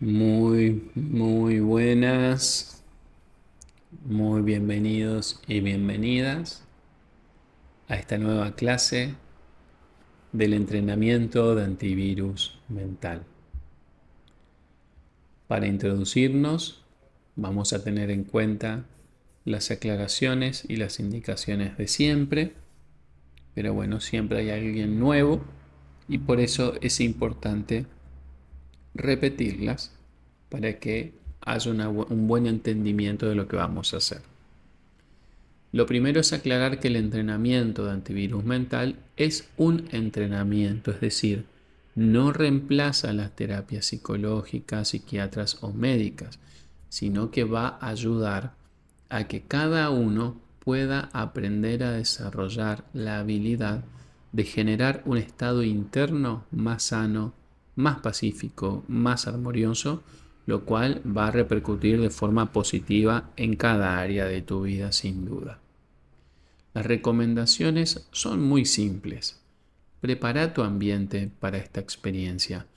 Muy buenas, muy bienvenidos y bienvenidas a esta nueva clase del entrenamiento de antivirus mental. Para introducirnos, vamos a tener en cuenta las aclaraciones y las indicaciones de siempre, pero bueno, siempre hay alguien nuevo y por eso es importante repetirlas para que haya un buen entendimiento de lo que vamos a hacer. Lo primero es aclarar que el entrenamiento de antivirus mental es un entrenamiento, es decir, no reemplaza las terapias psicológicas, psiquiatras o médicas, sino que va a ayudar a que cada uno pueda aprender a desarrollar la habilidad de generar un estado interno más sano, más pacífico, más armonioso, lo cual va a repercutir de forma positiva en cada área de tu vida sin duda. Las recomendaciones son muy simples. Prepara tu ambiente para esta experiencia.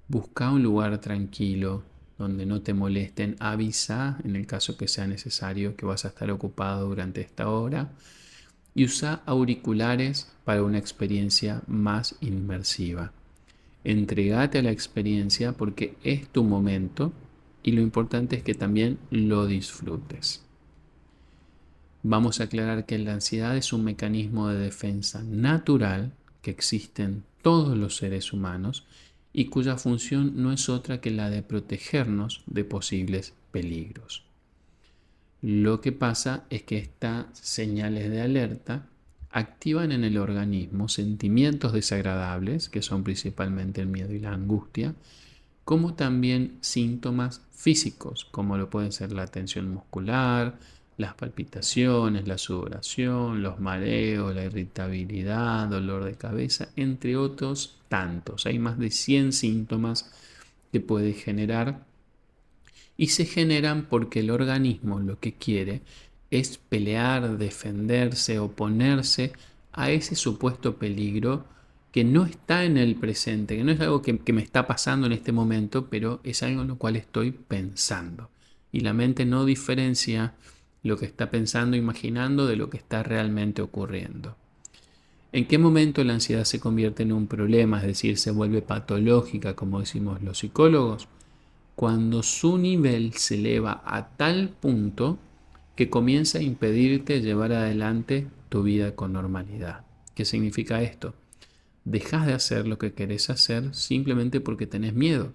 Busca un lugar tranquilo donde no te molesten. Avisa en el caso que sea necesario que vas a estar ocupado durante esta hora. Y usa auriculares para una experiencia más inmersiva. Entregate a la experiencia porque es tu momento y lo importante es que también lo disfrutes. Vamos a aclarar que la ansiedad es un mecanismo de defensa natural que existe en todos los seres humanos y cuya función no es otra que la de protegernos de posibles peligros. Lo que pasa es que estas señales de alerta activan en el organismo sentimientos desagradables, que son principalmente el miedo y la angustia, como también síntomas físicos, como lo pueden ser la tensión muscular, las palpitaciones, la sudoración, los mareos, la irritabilidad, dolor de cabeza, entre otros tantos. Hay más de 100 síntomas que puede generar y se generan porque el organismo lo que quiere es pelear, defenderse, oponerse a ese supuesto peligro que no está en el presente, que no es algo que me está pasando en este momento, pero es algo en lo cual estoy pensando. Y la mente no diferencia lo que está pensando, imaginando, de lo que está realmente ocurriendo. ¿En qué momento la ansiedad se convierte en un problema, es decir, se vuelve patológica, como decimos los psicólogos? Cuando su nivel se eleva a tal punto que comienza a impedirte llevar adelante tu vida con normalidad. ¿Qué significa esto? Dejas de hacer lo que querés hacer simplemente porque tenés miedo.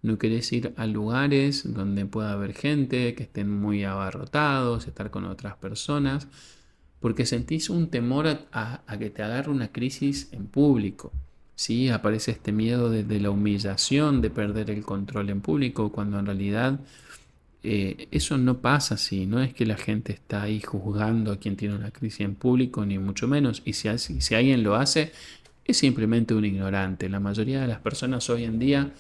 No querés ir a lugares donde pueda haber gente, que estén muy abarrotados, estar con otras personas, porque sentís un temor a que te agarre una crisis en público. ¿Sí? Aparece este miedo de la humillación, de perder el control en público, cuando en realidad eso no pasa así. No es que la gente está ahí juzgando a quien tiene una crisis en público, ni mucho menos. Y si alguien lo hace, es simplemente un ignorante. La mayoría de las personas hoy en día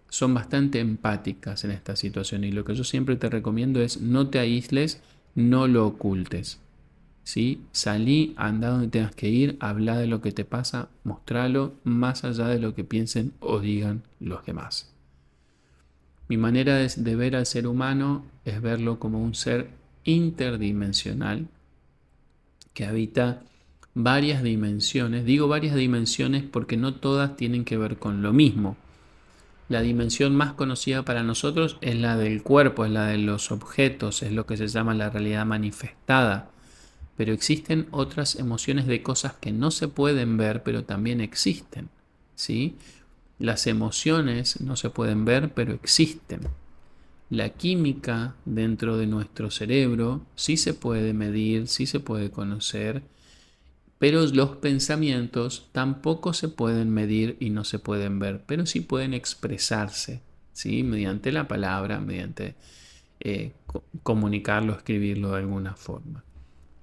son bastante empáticas en esta situación y lo que yo siempre te recomiendo es no te aísles, no lo ocultes. ¿Sí? Salí, anda donde tengas que ir, habla de lo que te pasa, mostralo más allá de lo que piensen o digan los demás. Mi manera de ver al ser humano es verlo como un ser interdimensional que habita varias dimensiones. Digo varias dimensiones porque no todas tienen que ver con lo mismo. La dimensión más conocida para nosotros es la del cuerpo, es la de los objetos, es lo que se llama la realidad manifestada. Pero existen otras emociones de cosas que no se pueden ver, pero también existen. ¿Sí? Las emociones no se pueden ver, pero existen. La química dentro de nuestro cerebro sí se puede medir, sí se puede conocer, pero los pensamientos tampoco se pueden medir y no se pueden ver, pero sí pueden expresarse, ¿sí? Mediante la palabra, mediante comunicarlo, escribirlo de alguna forma.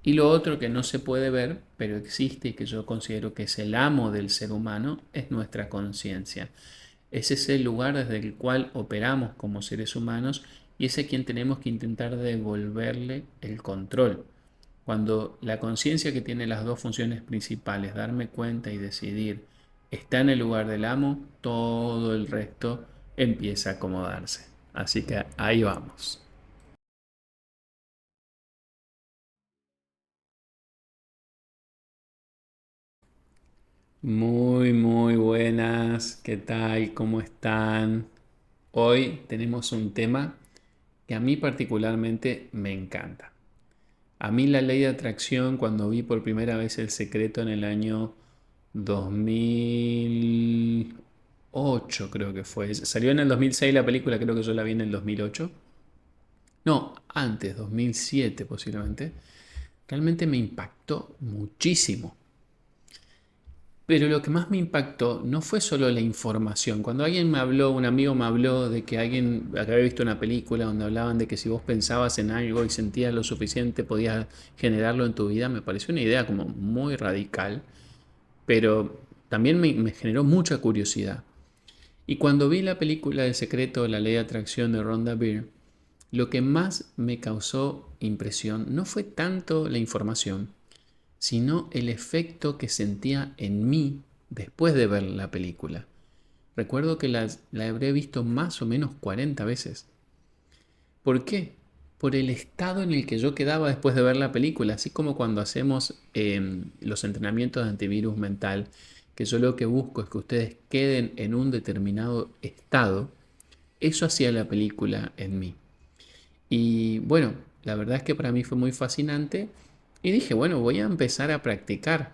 Y lo otro que no se puede ver, pero existe y que yo considero que es el amo del ser humano, es nuestra conciencia. Es ese lugar desde el cual operamos como seres humanos y es a quien tenemos que intentar devolverle el control. Cuando la conciencia, que tiene las dos funciones principales, darme cuenta y decidir, está en el lugar del amo, todo el resto empieza a acomodarse. Así que ahí vamos. Muy buenas. ¿Qué tal? ¿Cómo están? Hoy tenemos un tema que a mí particularmente me encanta. A mí la ley de atracción, cuando vi por primera vez El Secreto en el año 2008, creo que fue. Salió en el 2006 la película, creo que yo la vi en el 2008. No, antes, 2007 posiblemente. Realmente me impactó muchísimo. Pero lo que más me impactó no fue solo la información. Cuando alguien me habló, un amigo me habló de que alguien que había visto una película donde hablaban de que si vos pensabas en algo y sentías lo suficiente, podías generarlo en tu vida, me pareció una idea como muy radical, pero también me generó mucha curiosidad. Y cuando vi la película El secreto, la ley de atracción de Rhonda Byrne, lo que más me causó impresión no fue tanto la información, sino el efecto que sentía en mí después de ver la película. Recuerdo que la habré visto más o menos 40 veces. ¿Por qué? Por el estado en el que yo quedaba después de ver la película, así como cuando hacemos los entrenamientos de antivirus mental, que yo lo que busco es que ustedes queden en un determinado estado. Eso hacía la película en mí. Y bueno, la verdad es que para mí fue muy fascinante y dije, bueno, voy a empezar a practicar.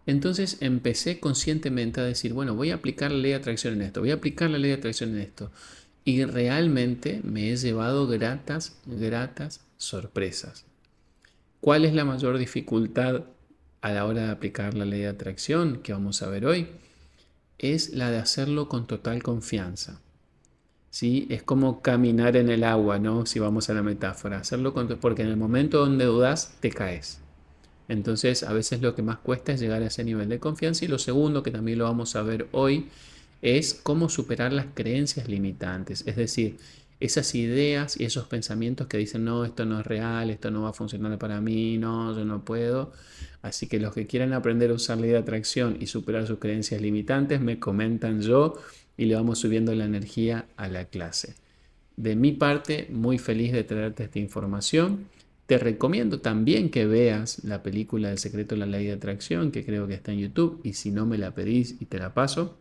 Entonces empecé conscientemente a decir, bueno, voy a aplicar la ley de atracción en esto, voy a aplicar la ley de atracción en esto. Y realmente me he llevado gratas sorpresas. ¿Cuál es la mayor dificultad a la hora de aplicar la ley de atracción que vamos a ver hoy? Es la de hacerlo con total confianza. ¿Sí? Es como caminar en el agua, ¿no? Si vamos a la metáfora, porque en el momento donde dudas, te caes. Entonces, a veces lo que más cuesta es llegar a ese nivel de confianza. Y lo segundo, que también lo vamos a ver hoy, es cómo superar las creencias limitantes. Es decir, esas ideas y esos pensamientos que dicen, no, esto no es real, esto no va a funcionar para mí, no, yo no puedo. Así que los que quieran aprender a usar ley de atracción y superar sus creencias limitantes, me comentan yo y le vamos subiendo la energía a la clase. De mi parte, muy feliz de traerte esta información. Te recomiendo también que veas la película El secreto de la ley de atracción, que creo que está en YouTube, y si no me la pedís y te la paso.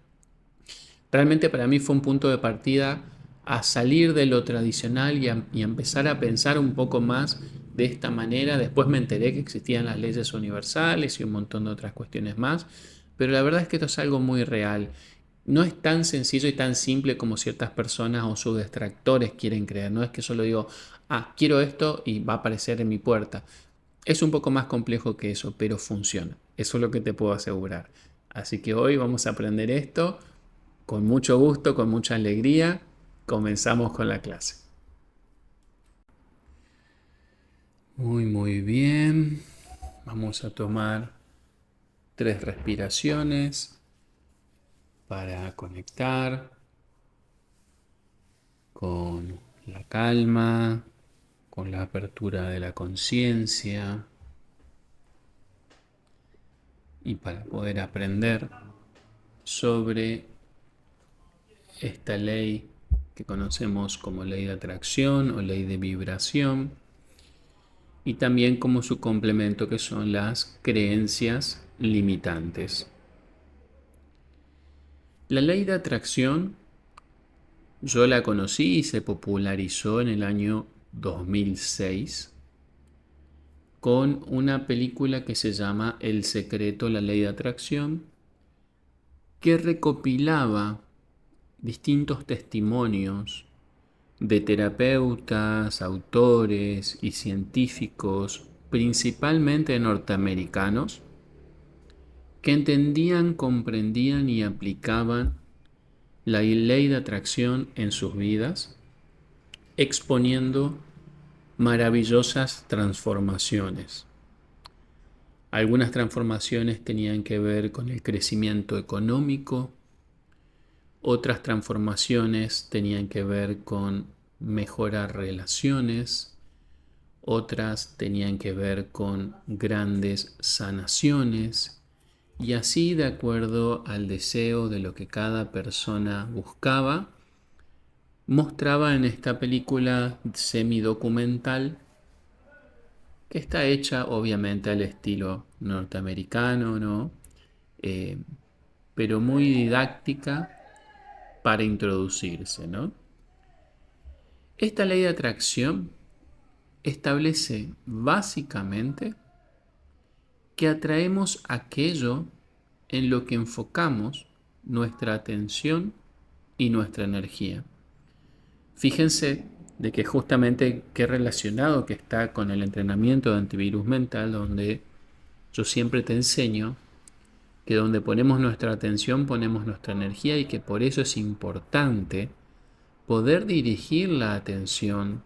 Realmente para mí fue un punto de partida a salir de lo tradicional y a empezar a pensar un poco más de esta manera. Después me enteré que existían las leyes universales y un montón de otras cuestiones más, pero la verdad es que esto es algo muy real. No es tan sencillo y tan simple como ciertas personas o sus detractores quieren creer. No es que solo digo, ah, quiero esto y va a aparecer en mi puerta. Es un poco más complejo que eso, pero funciona. Eso es lo que te puedo asegurar. Así que hoy vamos a aprender esto con mucho gusto, con mucha alegría. Comenzamos con la clase. Muy bien. Vamos a tomar 3 respiraciones para conectar con la calma, con la apertura de la conciencia y para poder aprender sobre esta ley que conocemos como ley de atracción o ley de vibración y también como su complemento que son las creencias limitantes. La ley de atracción yo la conocí y se popularizó en el año 2006 con una película que se llama El secreto, la ley de atracción, que recopilaba distintos testimonios de terapeutas, autores y científicos, principalmente norteamericanos, que entendían, comprendían y aplicaban la ley de atracción en sus vidas, exponiendo maravillosas transformaciones. Algunas transformaciones tenían que ver con el crecimiento económico, otras transformaciones tenían que ver con mejorar relaciones, otras tenían que ver con grandes sanaciones y así de acuerdo al deseo de lo que cada persona buscaba, mostraba en esta película semidocumental que está hecha obviamente al estilo norteamericano, ¿no? Eh, pero muy didáctica para introducirse, ¿no? Esta ley de atracción establece básicamente que atraemos aquello en lo que enfocamos nuestra atención y nuestra energía. Fíjense de que justamente qué relacionado que está con el entrenamiento de antivirus mental, donde yo siempre te enseño que donde ponemos nuestra atención ponemos nuestra energía y que por eso es importante poder dirigir la atención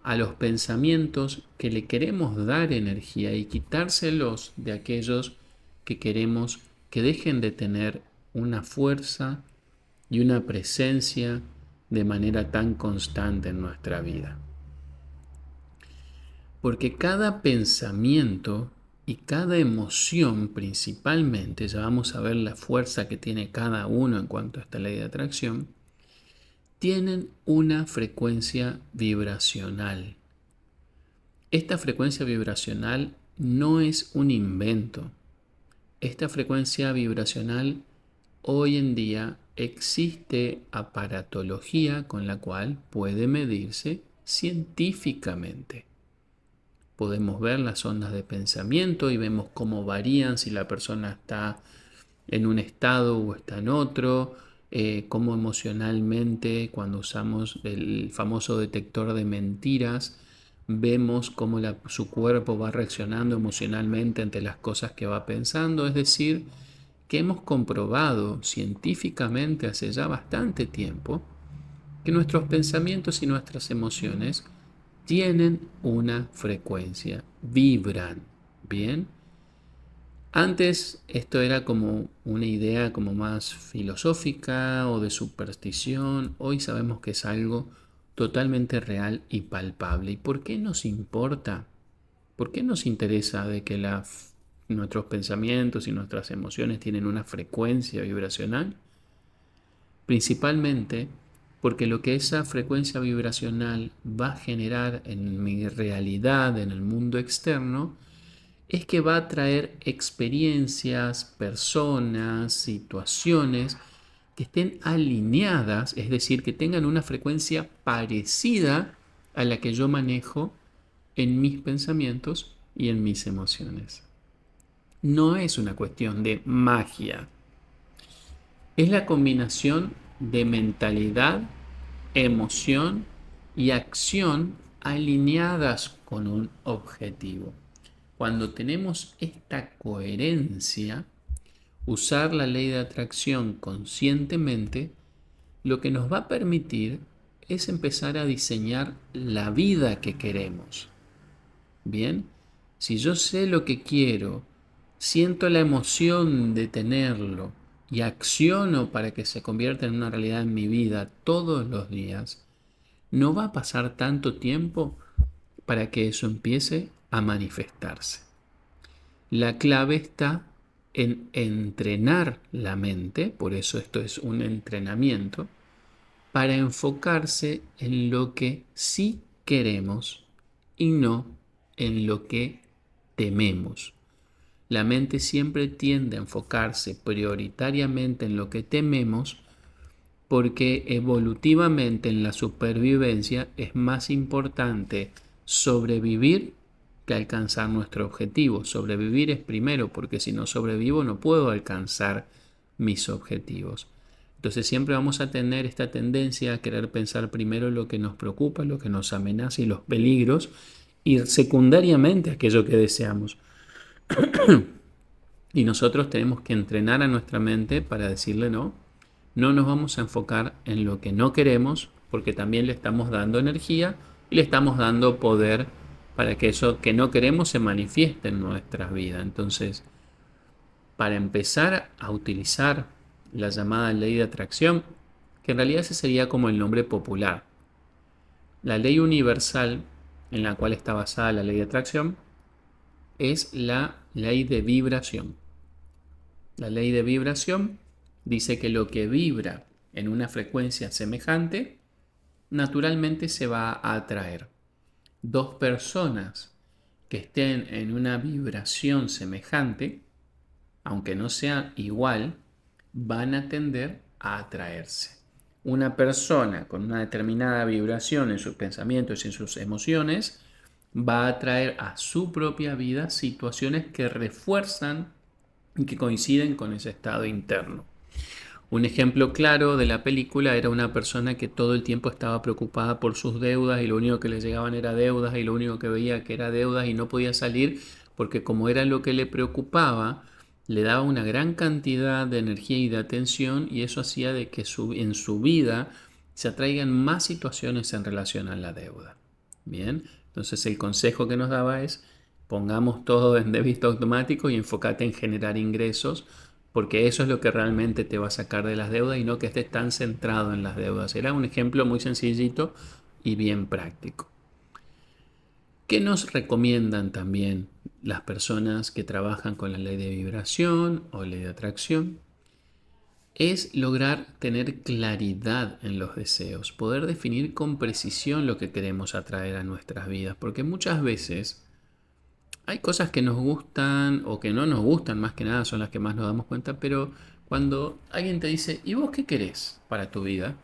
a los pensamientos que le queremos dar energía y quitárselos de aquellos que queremos que dejen de tener una fuerza y una presencia de manera tan constante en nuestra vida. Porque cada pensamiento y cada emoción principalmente, ya vamos a ver la fuerza que tiene cada uno en cuanto a esta ley de atracción, tienen una frecuencia vibracional. Esta frecuencia vibracional no es un invento. Esta frecuencia vibracional hoy en día existe aparatología con la cual puede medirse científicamente. Podemos ver las ondas de pensamiento y vemos cómo varían si la persona está en un estado o está en otro, cómo emocionalmente cuando usamos el famoso detector de mentiras, vemos cómo su cuerpo va reaccionando emocionalmente ante las cosas que va pensando. Es decir, que hemos comprobado científicamente hace ya bastante tiempo que nuestros pensamientos y nuestras emociones tienen una frecuencia, vibran, ¿bien? Antes esto era como una idea como más filosófica o de superstición. Hoy sabemos que es algo totalmente real y palpable. ¿Y por qué nos importa? ¿Por qué nos interesa de que nuestros pensamientos y nuestras emociones tienen una frecuencia vibracional? Principalmente porque lo que esa frecuencia vibracional va a generar en mi realidad, en el mundo externo, es que va a traer experiencias, personas, situaciones que estén alineadas, es decir, que tengan una frecuencia parecida a la que yo manejo en mis pensamientos y en mis emociones. No es una cuestión de magia, es la combinación de mentalidad, emoción y acción alineadas con un objetivo. Cuando tenemos esta coherencia, usar la ley de atracción conscientemente, lo que nos va a permitir es empezar a diseñar la vida que queremos. Bien, si yo sé lo que quiero, siento la emoción de tenerlo y acciono para que se convierta en una realidad en mi vida todos los días, no va a pasar tanto tiempo para que eso empiece a manifestarse. La clave está en entrenar la mente, por eso esto es un entrenamiento, para enfocarse en lo que sí queremos y no en lo que tememos. La mente siempre tiende a enfocarse prioritariamente en lo que tememos porque evolutivamente en la supervivencia es más importante sobrevivir que alcanzar nuestro objetivo. Sobrevivir es primero, porque si no sobrevivo no puedo alcanzar mis objetivos. Entonces siempre vamos a tener esta tendencia a querer pensar primero lo que nos preocupa, lo que nos amenaza y los peligros, y secundariamente aquello que deseamos. Y nosotros tenemos que entrenar a nuestra mente para decirle no. No nos vamos a enfocar en lo que no queremos, porque también le estamos dando energía y le estamos dando poder para que eso que no queremos se manifieste en nuestras vidas. Entonces, para empezar a utilizar la llamada ley de atracción, que en realidad ese sería como el nombre popular, la ley universal en la cual está basada la ley de atracción es la ley de vibración. La ley de vibración dice que lo que vibra en una frecuencia semejante naturalmente se va a atraer. Dos personas que estén en una vibración semejante, aunque no sea igual, van a tender a atraerse. Una persona con una determinada vibración en sus pensamientos y en sus emociones va a atraer a su propia vida situaciones que refuerzan y que coinciden con ese estado interno. Un ejemplo claro de la película era una persona que todo el tiempo estaba preocupada por sus deudas y lo único que le llegaban era deudas y lo único que veía que era deudas y no podía salir porque como era lo que le preocupaba, le daba una gran cantidad de energía y de atención y eso hacía de que en su vida se atraigan más situaciones en relación a la deuda. Bien, entonces el consejo que nos daba es pongamos todo en débito automático y enfócate en generar ingresos porque eso es lo que realmente te va a sacar de las deudas y no que estés tan centrado en las deudas. Era un ejemplo muy sencillito y bien práctico. ¿Qué nos recomiendan también las personas que trabajan con la ley de vibración o ley de atracción? Es lograr tener claridad en los deseos, poder definir con precisión lo que queremos atraer a nuestras vidas, porque muchas veces hay cosas que nos gustan o que no nos gustan, más que nada son las que más nos damos cuenta, pero cuando alguien te dice, ¿y vos qué querés para tu vida?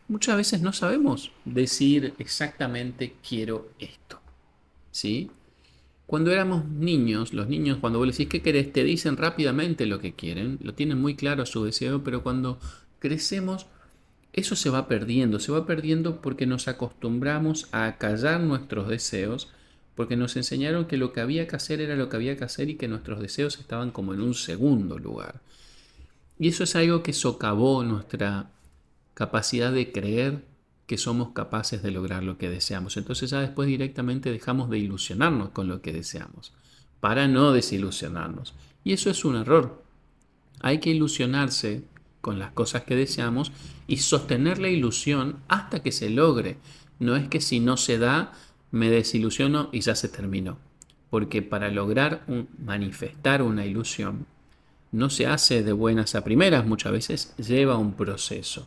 Muchas veces no sabemos decir exactamente quiero esto, ¿sí? Cuando éramos niños, los niños cuando vos les decís qué querés, te dicen rápidamente lo que quieren, lo tienen muy claro su deseo, pero cuando crecemos eso se va perdiendo porque nos acostumbramos a callar nuestros deseos, porque nos enseñaron que lo que había que hacer era lo que había que hacer y que nuestros deseos estaban como en un segundo lugar. Y eso es algo que socavó nuestra capacidad de creer que somos capaces de lograr lo que deseamos. Entonces ya después directamente dejamos de ilusionarnos con lo que deseamos, para no desilusionarnos. Y eso es un error. Hay que ilusionarse con las cosas que deseamos y sostener la ilusión hasta que se logre. No es que si no se da, me desilusiono y ya se terminó. Porque para lograr manifestar una ilusión, no se hace de buenas a primeras, muchas veces lleva un proceso.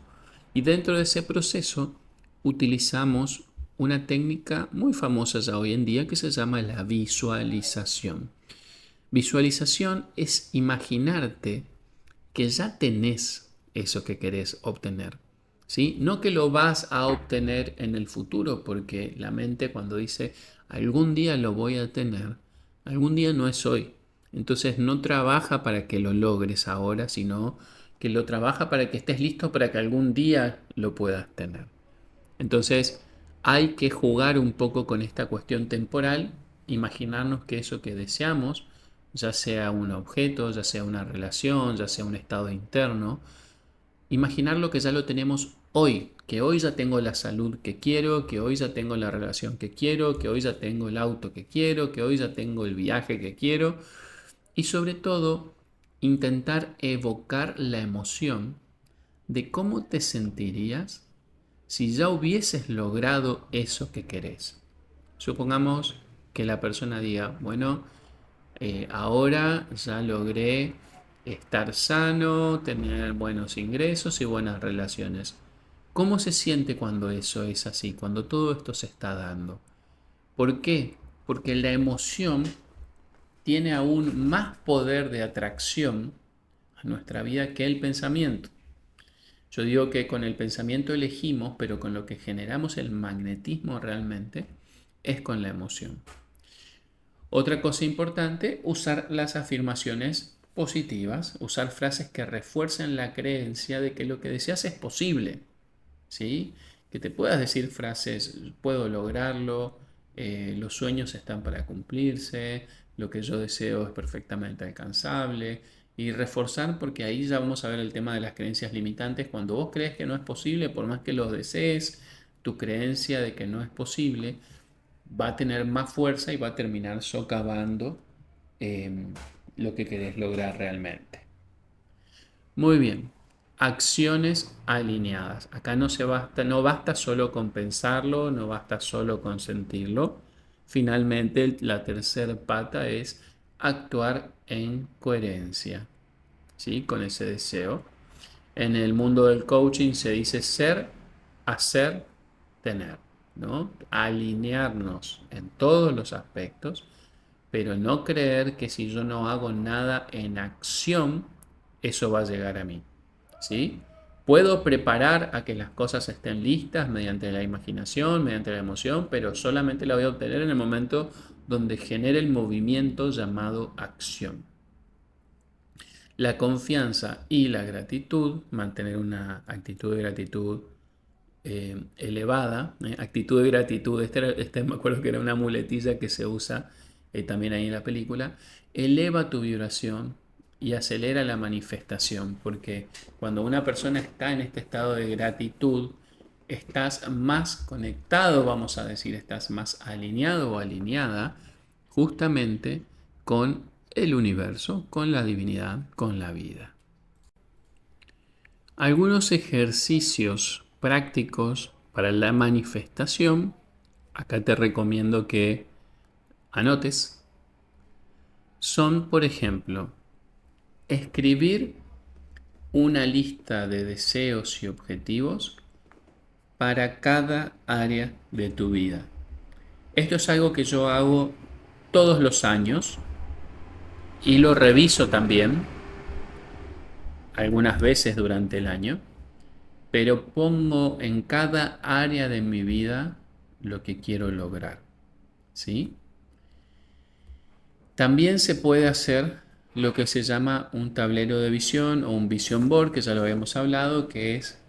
Y dentro de ese proceso utilizamos una técnica muy famosa ya hoy en día que se llama la visualización. Visualización es imaginarte que ya tenés eso que querés obtener, ¿sí? No que lo vas a obtener en el futuro, porque la mente cuando dice algún día lo voy a tener, algún día no es hoy. Entonces no trabaja para que lo logres ahora, sino que lo trabaja para que estés listo para que algún día lo puedas tener. Entonces hay que jugar un poco con esta cuestión temporal, imaginarnos que eso que deseamos, ya sea un objeto, ya sea una relación, ya sea un estado interno, imaginarlo que ya lo tenemos hoy, que hoy ya tengo la salud que quiero, que hoy ya tengo la relación que quiero, que hoy ya tengo el auto que quiero, que hoy ya tengo el viaje que quiero y sobre todo intentar evocar la emoción de cómo te sentirías si ya hubieses logrado eso que querés. Supongamos que la persona diga, bueno, ahora ya logré estar sano, tener buenos ingresos y buenas relaciones. ¿Cómo se siente cuando eso es así, cuando todo esto se está dando? ¿Por qué? Porque la emoción tiene aún más poder de atracción a nuestra vida que el pensamiento. Yo digo que con el pensamiento elegimos, pero con lo que generamos el magnetismo realmente es con la emoción. Otra cosa importante, usar las afirmaciones positivas, usar frases que refuercen la creencia de que lo que deseas es posible, ¿sí? Que te puedas decir frases, puedo lograrlo, los sueños están para cumplirse, lo que yo deseo es perfectamente alcanzable y reforzar porque ahí ya vamos a ver el tema de las creencias limitantes. Cuando vos crees que no es posible, por más que lo desees, tu creencia de que no es posible va a tener más fuerza y va a terminar socavando eh, lo que querés lograr realmente. Muy bien. Acciones alineadas. Acá no basta solo con pensarlo, no basta solo con sentirlo. Finalmente, la tercera pata es actuar en coherencia, ¿sí? Con ese deseo. En el mundo del coaching se dice ser, hacer tener, ¿no? Alinearnos en todos los aspectos, pero no creer que si yo no hago nada en acción, eso va a llegar a mí, ¿sí? Puedo preparar a que las cosas estén listas mediante la imaginación, mediante la emoción, pero solamente la voy a obtener en el momento donde genere el movimiento llamado acción. La confianza y la gratitud, mantener una actitud de gratitud elevada, actitud de gratitud, me acuerdo que era una muletilla que se usa también ahí en la película, eleva tu vibración y acelera la manifestación, porque cuando una persona está en este estado de gratitud, estás más conectado, vamos a decir, estás más alineado o alineada justamente con el universo, con la divinidad, con la vida. Algunos ejercicios prácticos para la manifestación, acá te recomiendo que anotes, son, por ejemplo, escribir una lista de deseos y objetivos para cada área de tu vida. Esto es algo que yo hago todos los años y lo reviso también algunas veces durante el año, pero pongo en cada área de mi vida lo que quiero lograr, ¿sí? También se puede hacer lo que se llama un tablero de visión o un vision board, que ya lo habíamos hablado, que es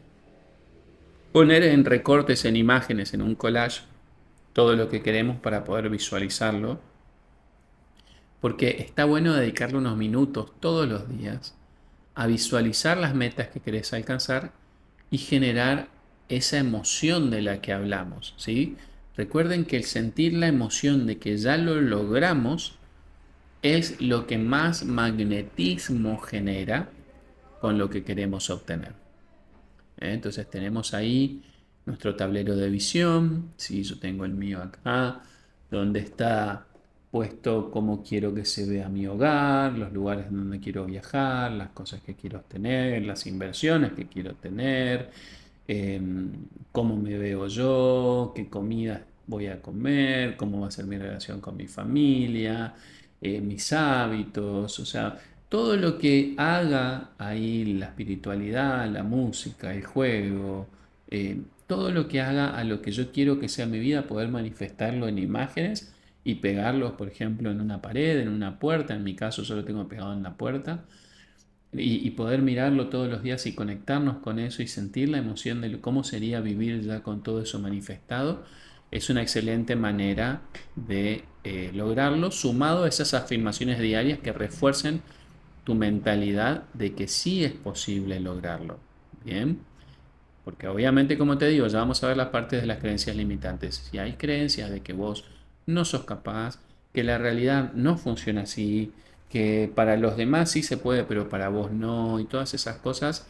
poner en recortes, en imágenes, en un collage, todo lo que queremos para poder visualizarlo, porque está bueno dedicarle unos minutos todos los días a visualizar las metas que querés alcanzar y generar esa emoción de la que hablamos, ¿sí? Recuerden que el sentir la emoción de que ya lo logramos es lo que más magnetismo genera con lo que queremos obtener. Entonces tenemos ahí nuestro tablero de visión, ¿sí? Yo tengo el mío acá, donde está puesto cómo quiero que se vea mi hogar, los lugares donde quiero viajar, las cosas que quiero tener, las inversiones que quiero tener, eh, cómo me veo yo, qué comida voy a comer, cómo va a ser mi relación con mi familia, mis hábitos, o sea, todo lo que haga ahí la espiritualidad, la música, el juego, todo lo que haga a lo que yo quiero que sea mi vida, poder manifestarlo en imágenes y pegarlos, por ejemplo, en una pared, en una puerta. En mi caso, yo lo tengo pegado en la puerta. Y poder mirarlo todos los días y conectarnos con eso y sentir la emoción de cómo sería vivir ya con todo eso manifestado, es una excelente manera de lograrlo, sumado a esas afirmaciones diarias que refuercen tu mentalidad de que sí es posible lograrlo. Bien, porque obviamente, como te digo, ya vamos a ver las partes de las creencias limitantes. Si hay creencias de que vos no sos capaz, que la realidad no funciona así, que para los demás sí se puede, pero para vos no, y todas esas cosas,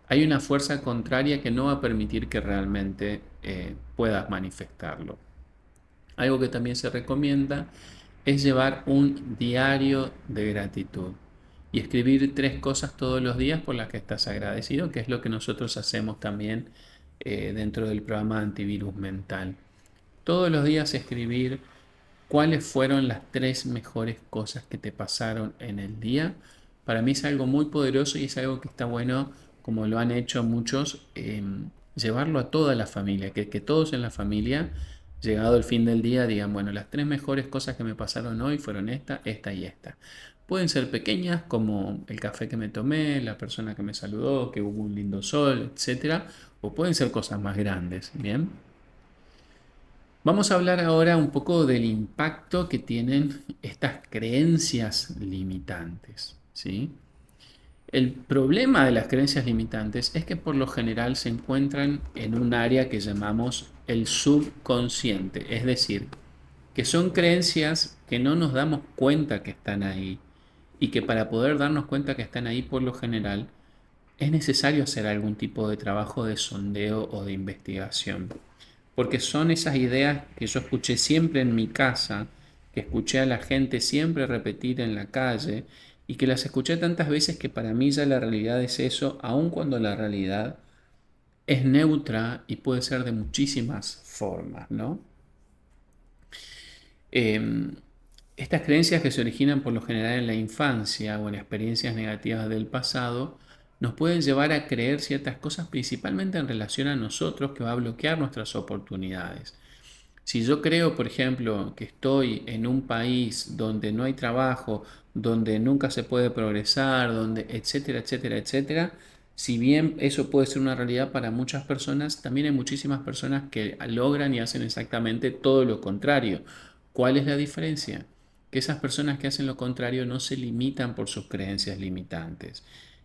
hay una fuerza contraria que no va a permitir que realmente puedas manifestarlo. Algo que también se recomienda es llevar un diario de gratitud y escribir 3 cosas todos los días por las que estás agradecido, que es lo que nosotros hacemos también dentro del programa Antivirus Mental. Todos los días escribir cuáles fueron las 3 mejores cosas que te pasaron en el día. Para mí es algo muy poderoso y es algo que está bueno, como lo han hecho muchos, llevarlo a toda la familia, que todos en la familia, llegado el fin del día, digan, bueno, las 3 mejores cosas que me pasaron hoy fueron esta, esta y esta. Pueden ser pequeñas, como el café que me tomé, la persona que me saludó, que hubo un lindo sol, etcétera, o pueden ser cosas más grandes, ¿bien? Vamos a hablar ahora un poco del impacto que tienen estas creencias limitantes, ¿sí? El problema de las creencias limitantes es que por lo general se encuentran en un área que llamamos el subconsciente, es decir, que son creencias que no nos damos cuenta que están ahí y que para poder darnos cuenta que están ahí por lo general es necesario hacer algún tipo de trabajo de sondeo o de investigación, porque son esas ideas que yo escuché siempre en mi casa, que escuché a la gente siempre repetir en la calle y que las escuché tantas veces que para mí ya la realidad es eso, aun cuando la realidad es neutra y puede ser de muchísimas formas, ¿no? Em, Estas creencias que se originan por lo general en la infancia o en experiencias negativas del pasado nos pueden llevar a creer ciertas cosas principalmente en relación a nosotros que va a bloquear nuestras oportunidades. Si yo creo, por ejemplo, que estoy en un país donde no hay trabajo, donde nunca se puede progresar, donde etcétera, etcétera, etcétera, si bien eso puede ser una realidad para muchas personas, también hay muchísimas personas que logran y hacen exactamente todo lo contrario. ¿Cuál es la diferencia? Que esas personas que hacen lo contrario no se limitan por sus creencias limitantes.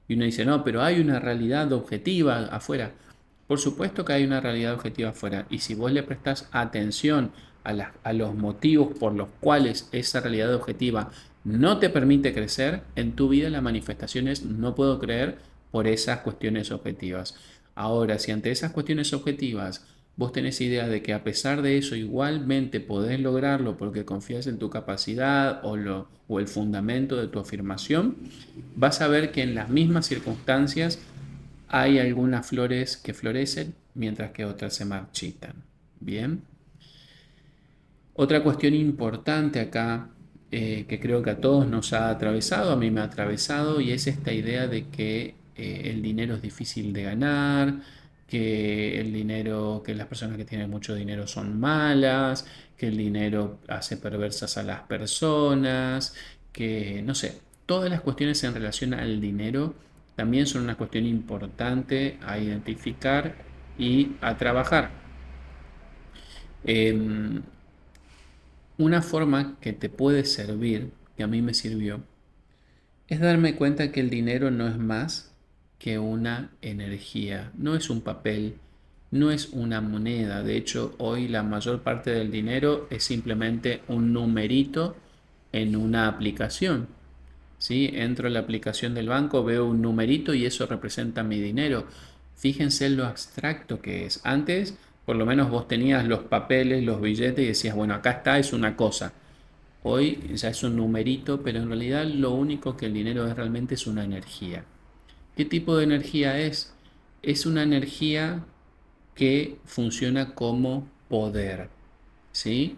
Y uno dice, no, pero hay una realidad objetiva afuera. Por supuesto que hay una realidad objetiva afuera. Y si vos le prestás atención a los motivos por los cuales esa realidad objetiva no te permite crecer, en tu vida la manifestación es no puedo creer por esas cuestiones objetivas. Ahora, si ante esas cuestiones objetivas vos tenés idea de que a pesar de eso igualmente podés lograrlo porque confías en tu capacidad o el fundamento de tu afirmación, vas a ver que en las mismas circunstancias hay algunas flores que florecen mientras que otras se marchitan. Bien. Otra cuestión importante acá, que creo que a todos nos ha atravesado, a mí me ha atravesado, y es esta idea de que el dinero es difícil de ganar, que el dinero, que las personas que tienen mucho dinero son malas, que el dinero hace perversas a las personas, que no sé, todas las cuestiones en relación al dinero también son una cuestión importante a identificar y a trabajar. Em, una forma que te puede servir, que a mí me sirvió, es darme cuenta que el dinero no es más que una energía, no es un papel, no es una moneda. De hecho, hoy la mayor parte del dinero es simplemente un numerito en una aplicación. ¿Sí? Entro en la aplicación del banco, veo un numerito y eso representa mi dinero. Fíjense en lo abstracto que es. Antes, por lo menos vos tenías los papeles, los billetes y decías, bueno, acá está, es una cosa. Hoy ya es un numerito, pero en realidad lo único que el dinero es realmente es una energía. ¿Qué tipo de energía es? Es una energía que funciona como poder, ¿sí?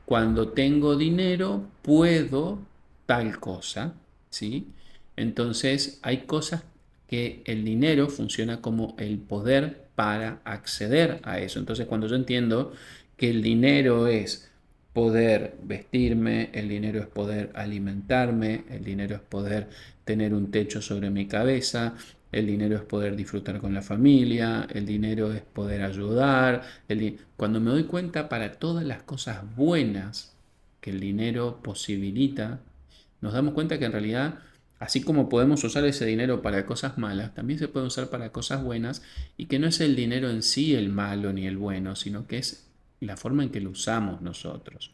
Cuando tengo dinero, puedo tal cosa, ¿sí? Entonces, hay cosas que el dinero funciona como el poder para acceder a eso. Entonces, cuando yo entiendo que el dinero es poder vestirme, el dinero es poder alimentarme, el dinero es poder tener un techo sobre mi cabeza, el dinero es poder disfrutar con la familia, el dinero es poder ayudar. Cuando me doy cuenta para todas las cosas buenas que el dinero posibilita, nos damos cuenta que en realidad, así como podemos usar ese dinero para cosas malas, también se puede usar para cosas buenas y que no es el dinero en sí el malo ni el bueno, sino que es la forma en que lo usamos nosotros.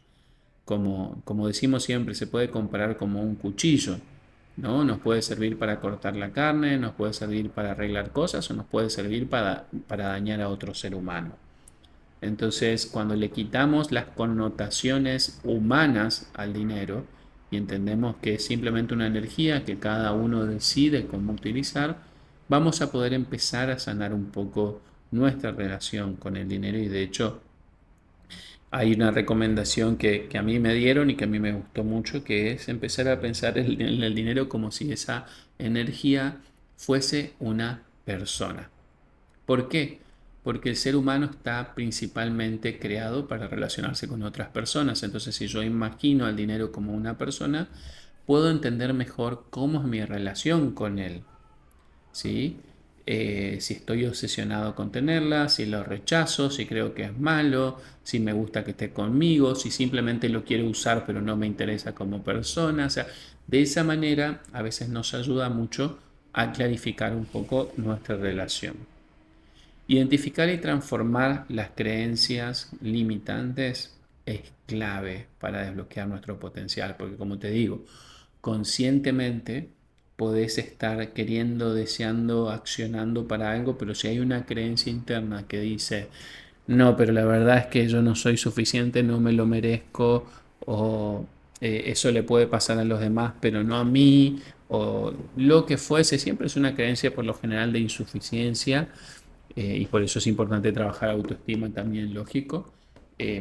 Como decimos siempre, se puede comparar como un cuchillo, ¿no? Nos puede servir para cortar la carne, nos puede servir para arreglar cosas o nos puede servir para dañar a otro ser humano. Entonces, cuando le quitamos las connotaciones humanas al dinero y entendemos que es simplemente una energía que cada uno decide cómo utilizar, vamos a poder empezar a sanar un poco nuestra relación con el dinero y de hecho hay una recomendación que a mí me dieron y que a mí me gustó mucho, que es empezar a pensar en el dinero como si esa energía fuese una persona. ¿Por qué? Porque el ser humano está principalmente creado para relacionarse con otras personas. Entonces, si yo imagino al dinero como una persona, puedo entender mejor cómo es mi relación con él. ¿Sí? Si estoy obsesionado con tenerla, si lo rechazo, si creo que es malo, si me gusta que esté conmigo, si simplemente lo quiero usar pero no me interesa como persona. O sea, de esa manera a veces nos ayuda mucho a clarificar un poco nuestra relación. Identificar y transformar las creencias limitantes es clave para desbloquear nuestro potencial, porque como te digo, conscientemente podés estar queriendo, deseando, accionando para algo, pero si hay una creencia interna que dice, no, pero la verdad es que yo no soy suficiente, no me lo merezco, o eso le puede pasar a los demás, pero no a mí, o lo que fuese, siempre es una creencia por lo general de insuficiencia y por eso es importante trabajar autoestima también, lógico.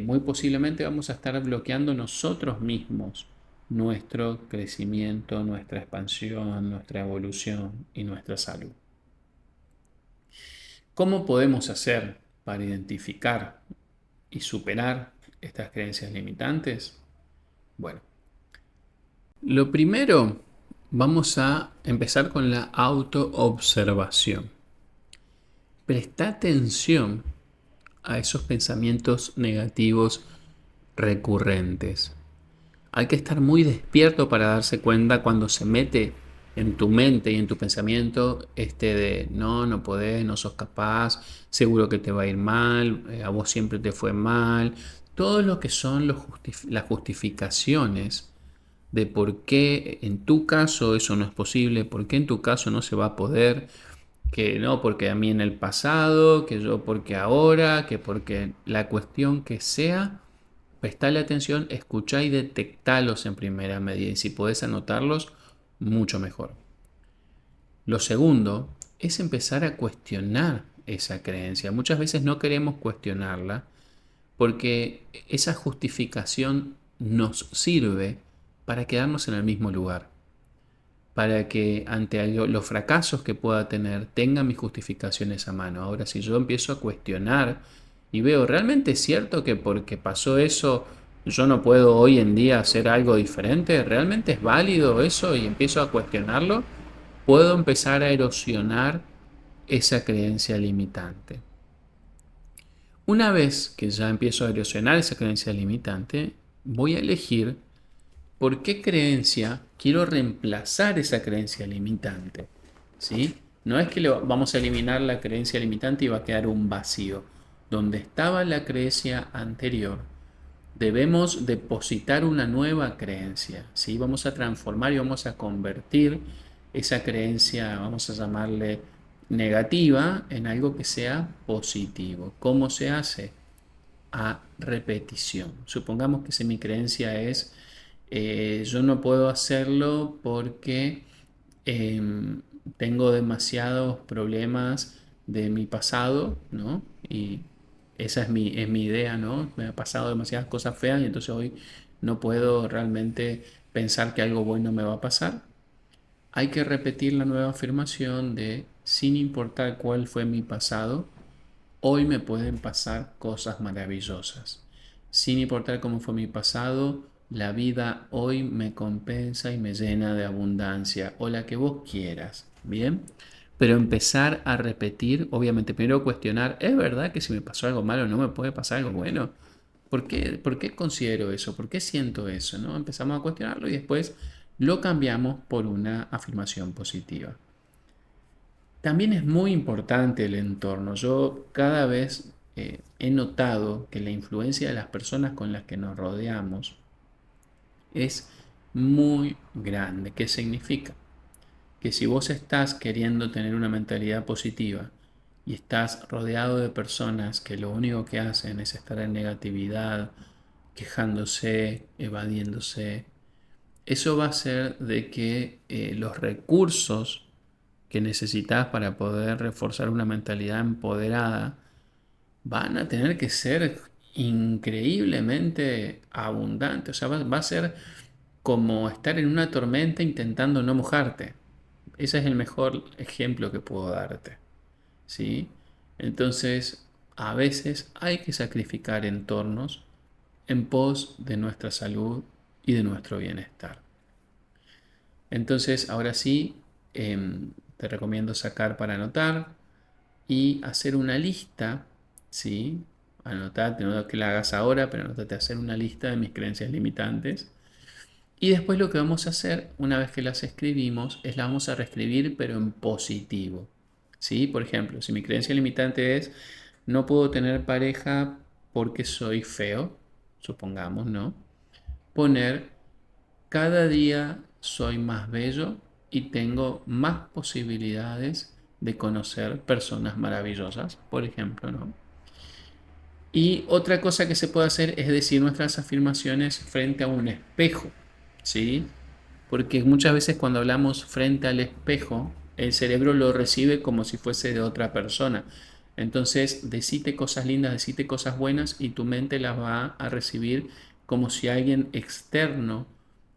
Muy posiblemente vamos a estar bloqueando nosotros mismos nuestro crecimiento, nuestra expansión, nuestra evolución y nuestra salud. ¿Cómo podemos hacer para identificar y superar estas creencias limitantes? Bueno, lo primero, vamos a empezar con la autoobservación. Presta atención a esos pensamientos negativos recurrentes. Hay que estar muy despierto para darse cuenta cuando se mete en tu mente y en tu pensamiento de no, no podés, no sos capaz, seguro que te va a ir mal, a vos siempre te fue mal. Todo lo que son las justificaciones de por qué en tu caso eso no es posible, por qué en tu caso no se va a poder, que no, porque a mí en el pasado, que yo porque ahora, que porque la cuestión que sea. Prestale atención, escuchá y detectalos en primera medida. Y si podés anotarlos, mucho mejor. Lo segundo es empezar a cuestionar esa creencia. Muchas veces no queremos cuestionarla porque esa justificación nos sirve para quedarnos en el mismo lugar. Para que ante los fracasos que pueda tener tenga mis justificaciones a mano. Ahora, si yo empiezo a cuestionar y veo, ¿realmente es cierto que porque pasó eso yo no puedo hoy en día hacer algo diferente? ¿Realmente es válido eso? Y empiezo a cuestionarlo, puedo empezar a erosionar esa creencia limitante. Una vez que ya empiezo a erosionar esa creencia limitante, voy a elegir por qué creencia quiero reemplazar esa creencia limitante. ¿Sí? No es que vamos a eliminar la creencia limitante y va a quedar un vacío. Donde estaba la creencia anterior, debemos depositar una nueva creencia, ¿sí? Vamos a transformar y vamos a convertir esa creencia, vamos a llamarle negativa, en algo que sea positivo. ¿Cómo se hace? A repetición. Supongamos que si mi creencia es, yo no puedo hacerlo porque tengo demasiados problemas de mi pasado, ¿no? Y esa es mi idea, ¿no? Me ha pasado demasiadas cosas feas y entonces hoy no puedo realmente pensar que algo bueno me va a pasar. Hay que repetir la nueva afirmación de, sin importar cuál fue mi pasado, hoy me pueden pasar cosas maravillosas. Sin importar cómo fue mi pasado, la vida hoy me compensa y me llena de abundancia o la que vos quieras. Bien, pero empezar a repetir, obviamente, primero cuestionar, ¿es verdad que si me pasó algo malo no me puede pasar algo bueno? Por qué considero eso? ¿Por qué siento eso? ¿No? Empezamos a cuestionarlo y después lo cambiamos por una afirmación positiva. También es muy importante el entorno. Yo cada vez he notado que la influencia de las personas con las que nos rodeamos es muy grande. ¿Qué significa? Que si vos estás queriendo tener una mentalidad positiva y estás rodeado de personas que lo único que hacen es estar en negatividad, quejándose, evadiéndose, eso va a hacer de que los recursos que necesitas para poder reforzar una mentalidad empoderada van a tener que ser increíblemente abundantes. O sea, va a ser como estar en una tormenta intentando no mojarte. Ese es el mejor ejemplo que puedo darte. ¿Sí? Entonces, a veces hay que sacrificar entornos en pos de nuestra salud y de nuestro bienestar. Entonces, ahora sí, te recomiendo sacar para anotar y hacer una lista, ¿sí? Anotate, no que la hagas ahora, pero anotate a hacer una lista de mis creencias limitantes. Y después lo que vamos a hacer, una vez que las escribimos, es la vamos a reescribir, pero en positivo, ¿sí? Por ejemplo, si mi creencia limitante es, no puedo tener pareja porque soy feo, supongamos, ¿no? Poner cada día soy más bello y tengo más posibilidades de conocer personas maravillosas, por ejemplo, ¿no? Y otra cosa que se puede hacer es decir nuestras afirmaciones frente a un espejo, ¿sí? Porque muchas veces cuando hablamos frente al espejo, el cerebro lo recibe como si fuese de otra persona. Entonces, decite cosas lindas, decite cosas buenas y tu mente las va a recibir como si alguien externo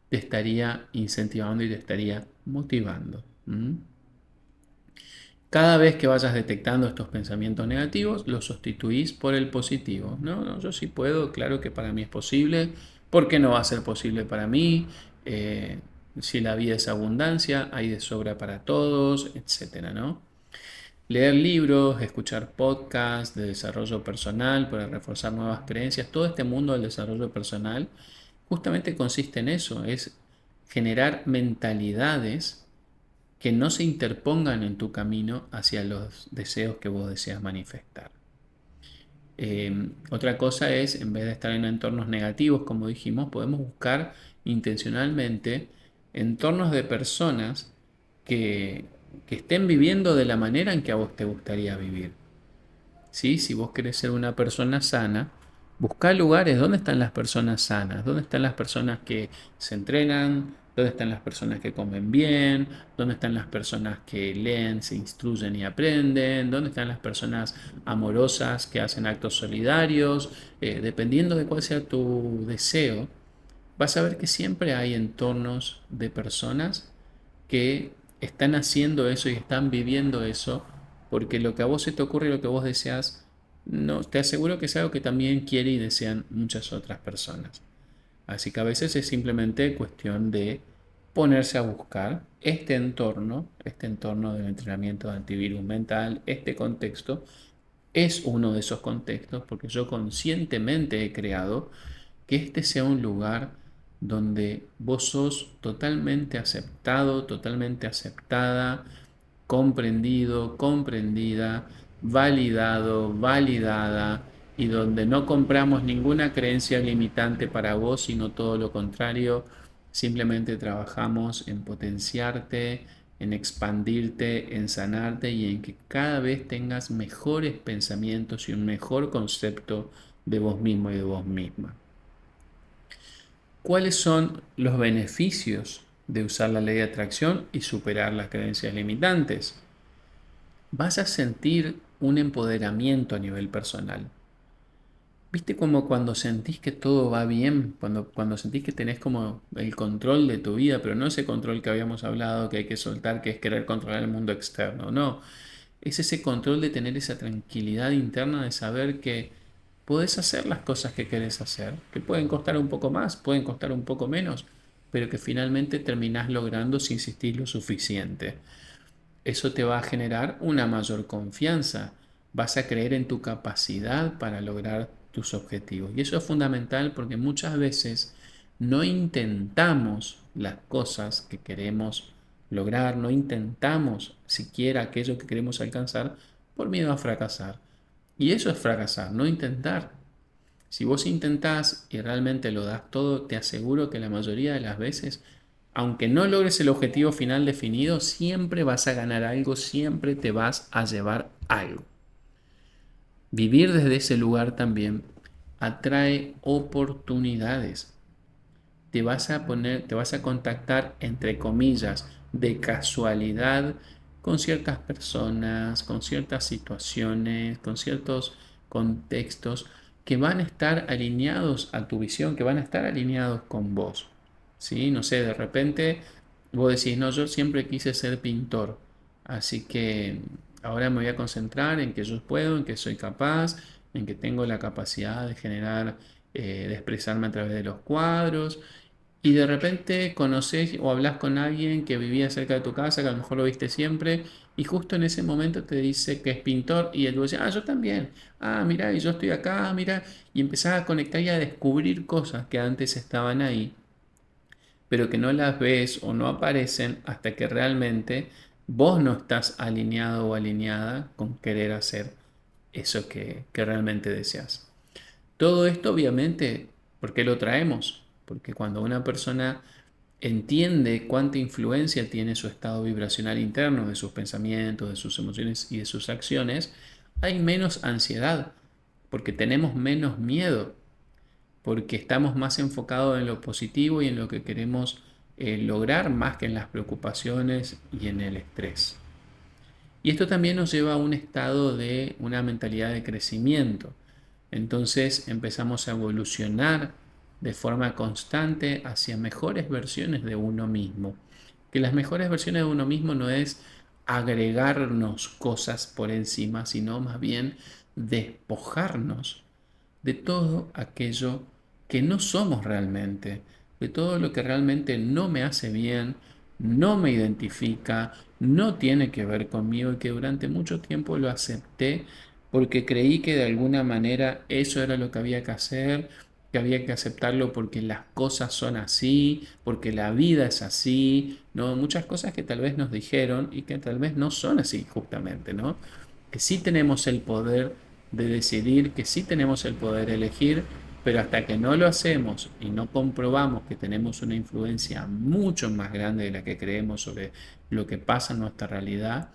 te estaría incentivando y te estaría motivando. ¿Mm? Cada vez que vayas detectando estos pensamientos negativos, los sustituís por el positivo. No, no, yo sí puedo, claro que para mí es posible. ¿Por qué no va a ser posible para mí? Eh, si la vida es abundancia, hay de sobra para todos, etcétera, ¿no? Leer libros, escuchar podcasts de desarrollo personal para reforzar nuevas creencias. Todo este mundo del desarrollo personal justamente consiste en eso, es generar mentalidades que no se interpongan en tu camino hacia los deseos que vos deseas manifestar. Otra cosa es, en vez de estar en entornos negativos, como dijimos, podemos buscar intencionalmente entornos de personas que, que estén viviendo de la manera en que a vos te gustaría vivir. ¿Sí? Si vos querés ser una persona sana, buscá lugares donde están las personas sanas, donde están las personas que se entrenan, donde están las personas que comen bien, donde están las personas que leen, se instruyen y aprenden, donde están las personas amorosas que hacen actos solidarios. Dependiendo de cuál sea tu deseo, vas a ver que siempre hay entornos de personas que están haciendo eso y están viviendo eso, porque lo que a vos se te ocurre y lo que vos deseas, no, te aseguro que es algo que también quiere y desean muchas otras personas. Así que a veces es simplemente cuestión de ponerse a buscar este entorno del entrenamiento de antivirus mental, este contexto, es uno de esos contextos porque yo conscientemente he creado que este sea un lugar donde vos sos totalmente aceptado, totalmente aceptada, comprendido, comprendida, validado, validada, y donde no compramos ninguna creencia limitante para vos, sino todo lo contrario, simplemente trabajamos en potenciarte, en expandirte, en sanarte y en que cada vez tengas mejores pensamientos y un mejor concepto de vos mismo y de vos misma. ¿Cuáles son los beneficios de usar la ley de atracción y superar las creencias limitantes? Vas a sentir un empoderamiento a nivel personal. ¿Viste como cuando sentís que todo va bien? Cuando sentís que tenés como el control de tu vida, pero no ese control que habíamos hablado, que hay que soltar, que es querer controlar el mundo externo. No, es ese control de tener esa tranquilidad interna de saber que podés hacer las cosas que querés hacer, que pueden costar un poco más, pueden costar un poco menos, pero que finalmente terminás logrando si insistís lo suficiente. Eso te va a generar una mayor confianza. Vas a creer en tu capacidad para lograr tus objetivos. Y eso es fundamental porque muchas veces no intentamos las cosas que queremos lograr, no intentamos siquiera aquello que queremos alcanzar por miedo a fracasar. Y eso es fracasar, no intentar. Si vos intentás y realmente lo das todo, te aseguro que la mayoría de las veces, aunque no logres el objetivo final definido, siempre vas a ganar algo, siempre te vas a llevar algo. Vivir desde ese lugar también atrae oportunidades. Te vas a contactar, entre comillas, de casualidad con ciertas personas, con ciertas situaciones, con ciertos contextos que van a estar alineados a tu visión, que van a estar alineados con vos. ¿Sí? No sé, de repente vos decís, no, yo siempre quise ser pintor, así que ahora me voy a concentrar en que yo puedo, en que soy capaz, en que tengo la capacidad de generar, de expresarme a través de los cuadros. Y de repente conoces o hablas con alguien que vivía cerca de tu casa, que a lo mejor lo viste siempre, y justo en ese momento te dice que es pintor, y él dice, ah, yo también, ah, mira, y yo estoy acá, mira, y empezás a conectar y a descubrir cosas que antes estaban ahí, pero que no las ves o no aparecen hasta que realmente vos no estás alineado o alineada con querer hacer eso que realmente deseas. Todo esto obviamente, ¿por qué lo traemos? Porque cuando una persona entiende cuánta influencia tiene su estado vibracional interno, de sus pensamientos, de sus emociones y de sus acciones, hay menos ansiedad, porque tenemos menos miedo, porque estamos más enfocados en lo positivo y en lo que queremos lograr más que en las preocupaciones y en el estrés. Y esto también nos lleva a un estado de una mentalidad de crecimiento. Entonces empezamos a evolucionar de forma constante hacia mejores versiones de uno mismo. Que las mejores versiones de uno mismo no es agregarnos cosas por encima, sino más bien despojarnos de todo aquello que no somos realmente, de todo lo que realmente no me hace bien, no me identifica, no tiene que ver conmigo y que durante mucho tiempo lo acepté porque creí que de alguna manera eso era lo que había que hacer, que había que aceptarlo porque las cosas son así, porque la vida es así, ¿no? Muchas cosas que tal vez nos dijeron y que tal vez no son así justamente, ¿no? Que sí tenemos el poder de decidir, que sí tenemos el poder de elegir, pero hasta que no lo hacemos y no comprobamos que tenemos una influencia mucho más grande de la que creemos sobre lo que pasa en nuestra realidad,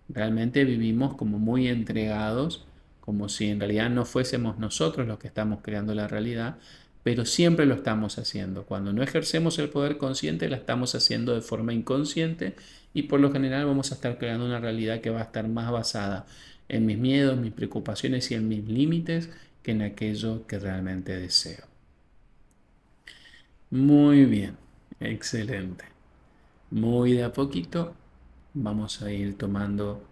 realmente vivimos como muy entregados, como si en realidad no fuésemos nosotros los que estamos creando la realidad, pero siempre lo estamos haciendo. Cuando no ejercemos el poder consciente, la estamos haciendo de forma inconsciente y por lo general vamos a estar creando una realidad que va a estar más basada en mis miedos, mis preocupaciones y en mis límites que en aquello que realmente deseo. Muy bien, excelente. Muy de a poquito vamos a ir tomando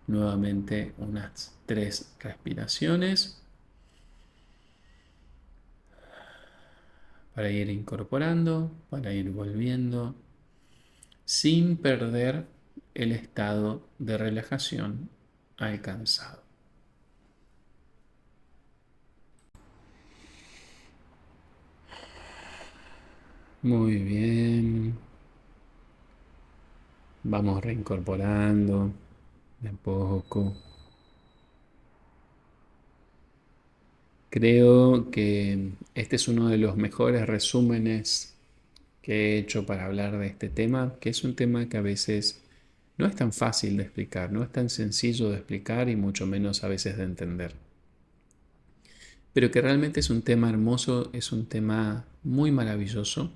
nuevamente unas 3 respiraciones para ir incorporando, para ir volviendo, sin perder el estado de relajación alcanzado. Muy bien. Vamos reincorporando de a poco. Creo que este es uno de los mejores resúmenes que he hecho para hablar de este tema, que es un tema que a veces no es tan fácil de explicar, no es tan sencillo de explicar y mucho menos a veces de entender. Pero que realmente es un tema hermoso, es un tema muy maravilloso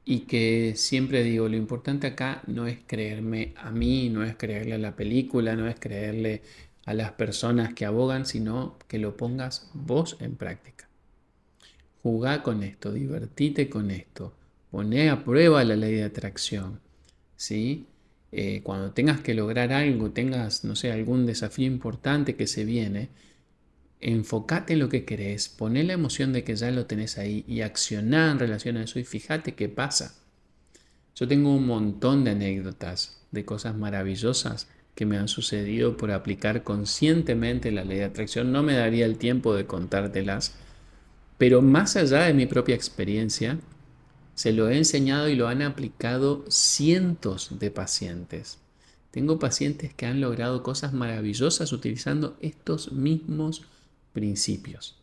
y que siempre digo, lo importante acá no es creerme a mí, no es creerle a la película, no es creerle a las personas que abogan, sino que lo pongas vos en práctica. Jugá con esto, divertite con esto, poné a prueba la ley de atracción, ¿sí? Cuando tengas que lograr algo, tengas, no sé, algún desafío importante que se viene, enfócate en lo que querés, poné la emoción de que ya lo tenés ahí y accioná en relación a eso y fíjate qué pasa. Yo tengo un montón de anécdotas de cosas maravillosas que me han sucedido por aplicar conscientemente la ley de atracción. No me daría el tiempo de contártelas, pero más allá de mi propia experiencia, se lo he enseñado y lo han aplicado cientos de pacientes. Tengo pacientes que han logrado cosas maravillosas utilizando estos mismos principios,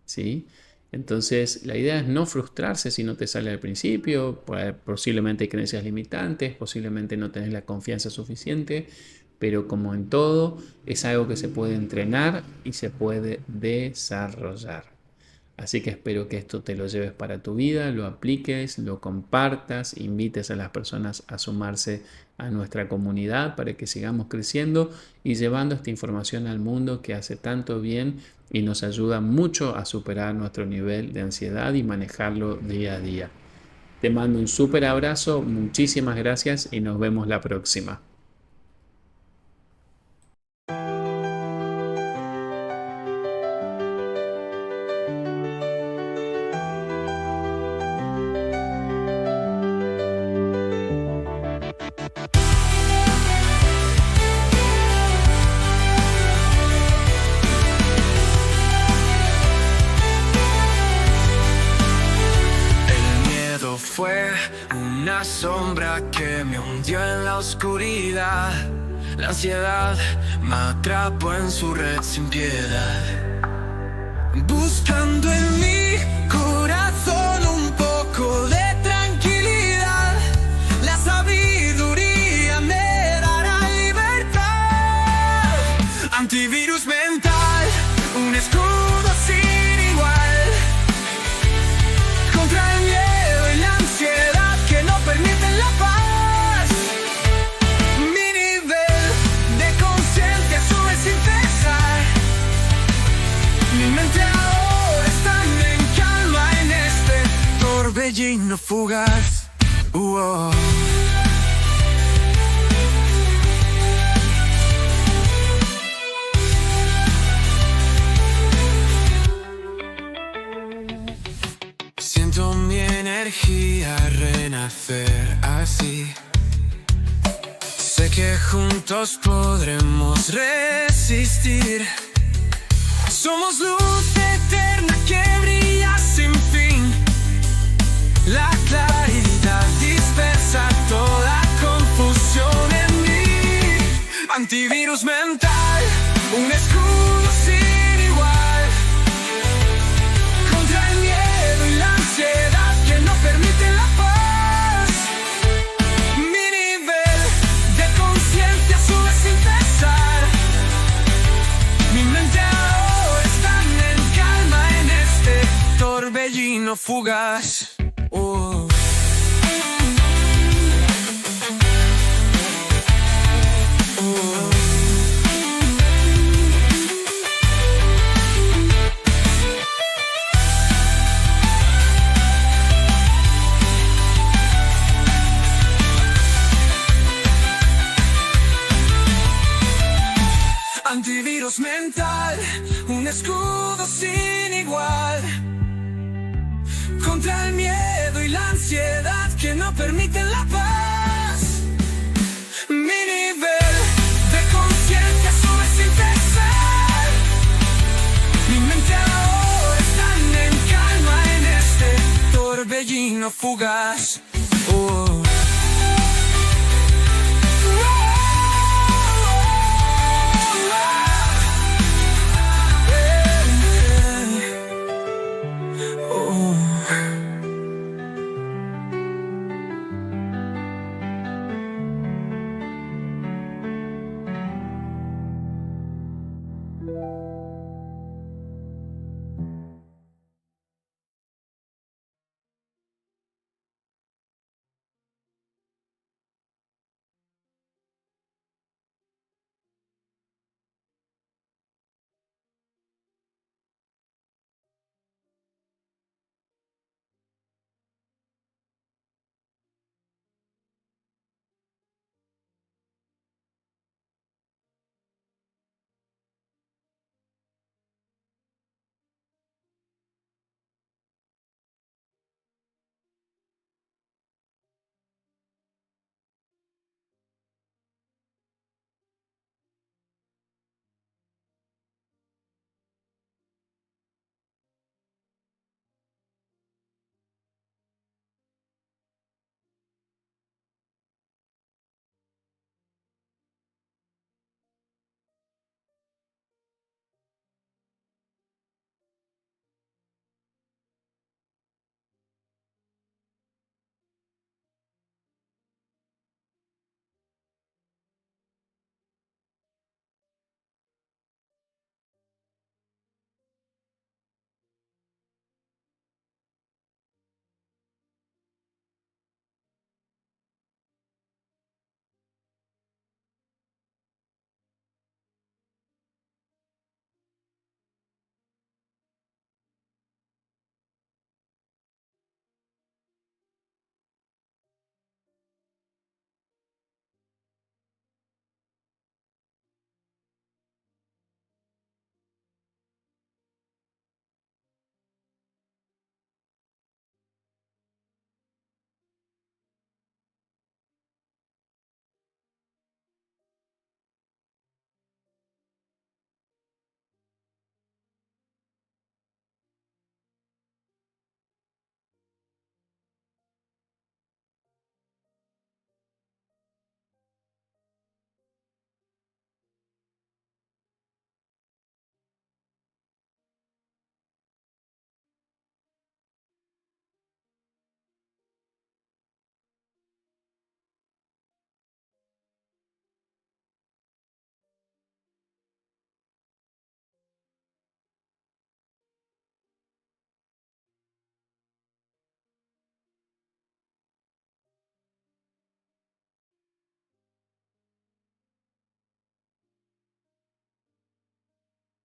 ¿sí? Entonces, la idea es no frustrarse si no te sale al principio, posiblemente hay creencias limitantes, posiblemente no tenés la confianza suficiente, pero como en todo, es algo que se puede entrenar y se puede desarrollar. Así que espero que esto te lo lleves para tu vida, lo apliques, lo compartas, invites a las personas a sumarse a nuestra comunidad para que sigamos creciendo y llevando esta información al mundo que hace tanto bien y nos ayuda mucho a superar nuestro nivel de ansiedad y manejarlo día a día. Te mando un súper abrazo, muchísimas gracias y nos vemos la próxima. Fue una sombra que me hundió en la oscuridad. La ansiedad me atrapó en su red sin piedad. Buscando en mi corazón un poco de tranquilidad. La sabiduría me dará libertad. Antivirus mental, un escudo sin igual. Contra el miedo y la ansiedad que no permiten la paz. Mi nivel de torbellino fugaz. Siento mi energía renacer así. Sé que juntos podremos resistir. Somos luz eterna que brilla sin fin. La claridad dispersa toda confusión en mí. Antivirus mental, un escudo sin igual contra el miedo y la ansiedad que no permiten la paz. Mi nivel de conciencia sube sin cesar. Mi mente ahora está en calma en este torbellino fugaz. Antivirus mental, un escudo sin igual contra el miedo y la ansiedad que no permiten la paz. Mi nivel de conciencia sube sin cesar. Mi mente ahora está en calma en este torbellino fugaz.